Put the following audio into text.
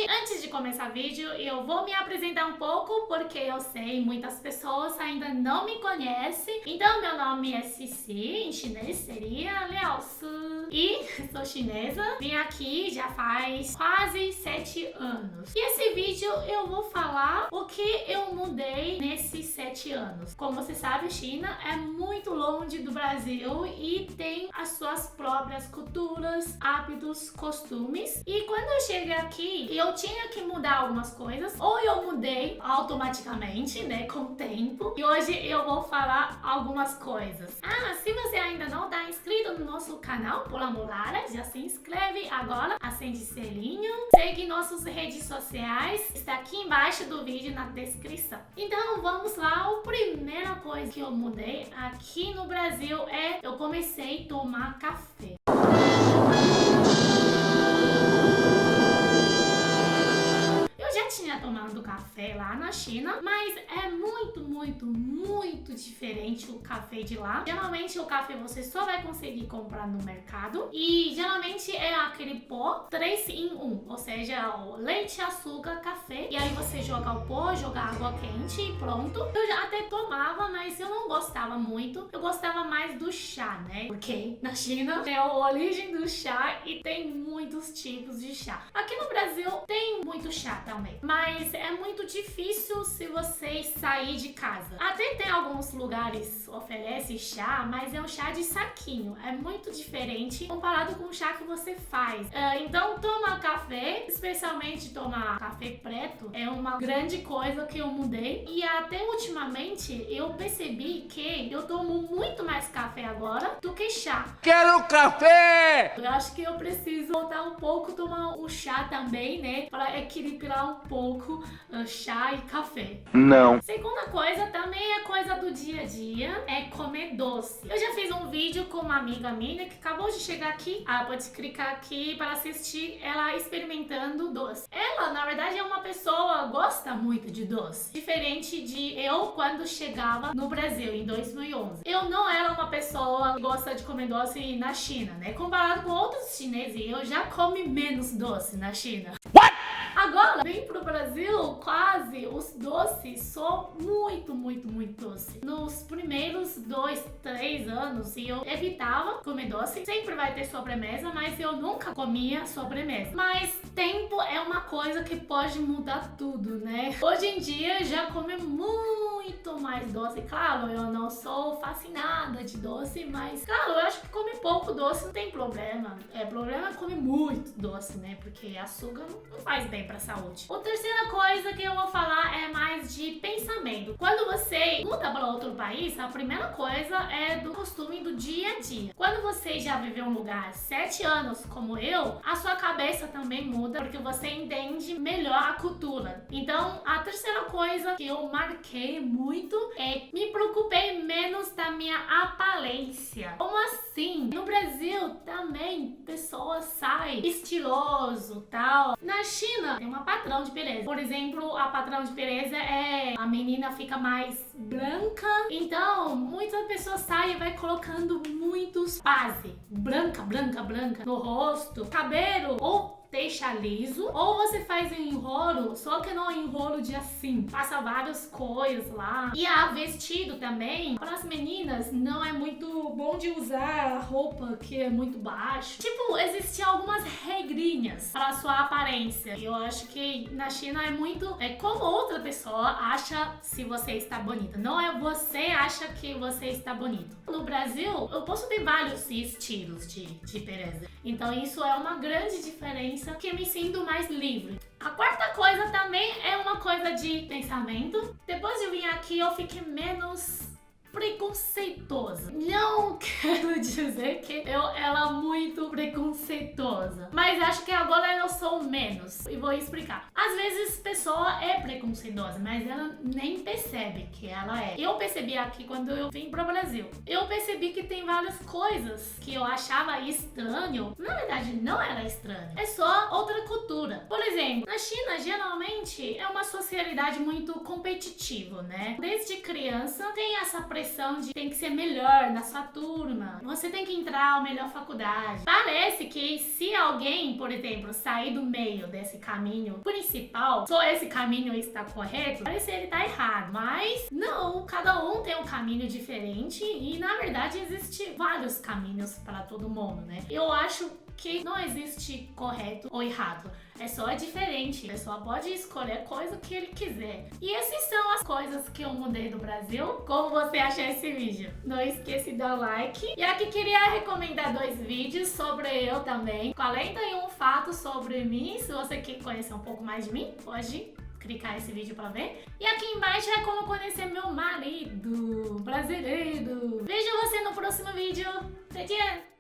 E antes de começar o vídeo, eu vou me apresentar um pouco, porque eu sei muitas pessoas ainda não me conhecem. Então, meu nome é Cici, em chinês seria Liao Su. E sou chinesa, vim aqui já faz quase 7 anos. E esse vídeo eu vou falar o que eu mudei nesses 7 anos. Como você sabe, China é muito longe do Brasil e tem as suas próprias culturas, hábitos, costumes. E quando eu cheguei aqui, eu tinha que mudar algumas coisas, ou eu mudei automaticamente, né, com o tempo. E hoje eu vou falar algumas coisas. Se você ainda não está inscrito no nosso canal, por amor, já se inscreve agora, acende o selinho, segue nossas redes sociais, está aqui embaixo do vídeo na descrição. Então vamos lá, a primeira coisa que eu mudei aqui no Brasil é eu comecei a tomar café. Tinha tomado café lá na China, mas é muito diferente o café de lá. Geralmente o café você só vai conseguir comprar no mercado e geralmente é aquele pó 3 em 1, ou seja, o leite, açúcar, café, e aí você joga o pó, joga água quente e pronto. Eu já até tomava, mas eu não gostava muito. Eu gostava mais do chá, né? Porque na China é a origem do chá e tem muitos tipos de chá. Aqui no Brasil tem muito chá também, mas é muito difícil se você sair de casa. Até tem alguns lugares que oferecem chá, mas é um chá de saquinho. É muito diferente comparado com o chá que você faz. Então, tomar café, especialmente tomar café preto, é uma grande coisa que eu mudei. E até ultimamente, eu percebi que eu tomo muito mais café agora do que chá. Quero café! Eu acho que eu preciso voltar um pouco, tomar o chá também, né? Para equilibrar um pouco chá e café. Não. Segunda coisa, também é coisa do dia a dia, é comer doce. Eu já fiz um vídeo com uma amiga minha que acabou de chegar aqui. Pode clicar aqui para assistir ela experimentando doce. Ela, na verdade, é uma pessoa que gosta muito de doce. Diferente de eu quando chegava no Brasil, em 2011. Eu não era uma pessoa que gosta de comer doce na China, né? Comparado com outros chineses, eu já come menos doce na China. Agora, vem pro Brasil, quase os doces são muito doce. Nos primeiros 2, 3 anos, eu evitava comer doce. Sempre vai ter sobremesa, mas eu nunca comia sobremesa. Mas tempo é uma coisa que pode mudar tudo, né? Hoje em dia, já come muito mais doce. Claro, eu não sou fascinada de doce, mas claro, eu acho que comer pouco doce não tem problema. Problema é comer muito doce, né? Porque açúcar não faz bem pra saúde. A terceira coisa que eu vou falar é mais de pensamento. Quando você muda para outro país, a primeira coisa é do costume do dia a dia. Quando você já viveu em um lugar 7 anos, como eu, a sua cabeça também muda, porque você entende melhor a cultura. Então, a terceira coisa que eu marquei muito é me preocupei menos da minha aparência. Como assim? No Brasil também pessoas saem estiloso, tal. Na China tem uma padrão de beleza. Por exemplo, a padrão de beleza é a menina fica mais branca. Então, muitas pessoas saem e vai colocando muitos base branca no rosto, cabelo ou deixa liso, ou você faz um enrolo, só que não é enrolo de assim, passa várias coisas lá. E a vestido também, para as meninas não é muito bom de usar roupa que é muito baixo. Tipo, existem algumas regrinhas para a sua aparência. E eu acho que na China é muito como outra pessoa acha se você está bonita. Não é você acha que você está bonito. No Brasil, eu posso ter vários estilos de beleza. Então isso é uma grande diferença que eu me sinto mais livre. A quarta coisa também é uma coisa de pensamento. Depois de vir aqui, eu fiquei menos preconceituosa. Não quero dizer que eu era muito preconceituosa, mas acho que agora eu sou menos e vou explicar. Às vezes a pessoa é preconceituosa, mas ela nem percebe que ela é. Eu percebi aqui quando eu vim pro Brasil. Eu percebi que tem várias coisas que eu achava estranho. Na verdade, não era estranho. É só outra cultura. Por exemplo, na China, geralmente, é uma sociedade muito competitiva, né? Desde criança, tem essa pressão pressão de tem que ser melhor na sua turma, você tem que entrar na melhor faculdade. Parece que se alguém, por exemplo, sair do meio desse caminho principal, só esse caminho está correto, parece que ele tá errado. Mas não, cada um tem um caminho diferente e na verdade existe vários caminhos para todo mundo, né? Eu acho que não existe correto ou errado. É só diferente. A pessoa pode escolher a coisa que ele quiser. E essas são as coisas que eu mudei do Brasil. Como você achou esse vídeo? Não esqueça de dar like. E aqui queria recomendar 2 vídeos sobre eu também. 41 fatos sobre mim. Se você quer conhecer um pouco mais de mim, pode clicar esse vídeo pra ver. E aqui embaixo é como conhecer meu marido brasileiro. Vejo você no próximo vídeo. Tchau!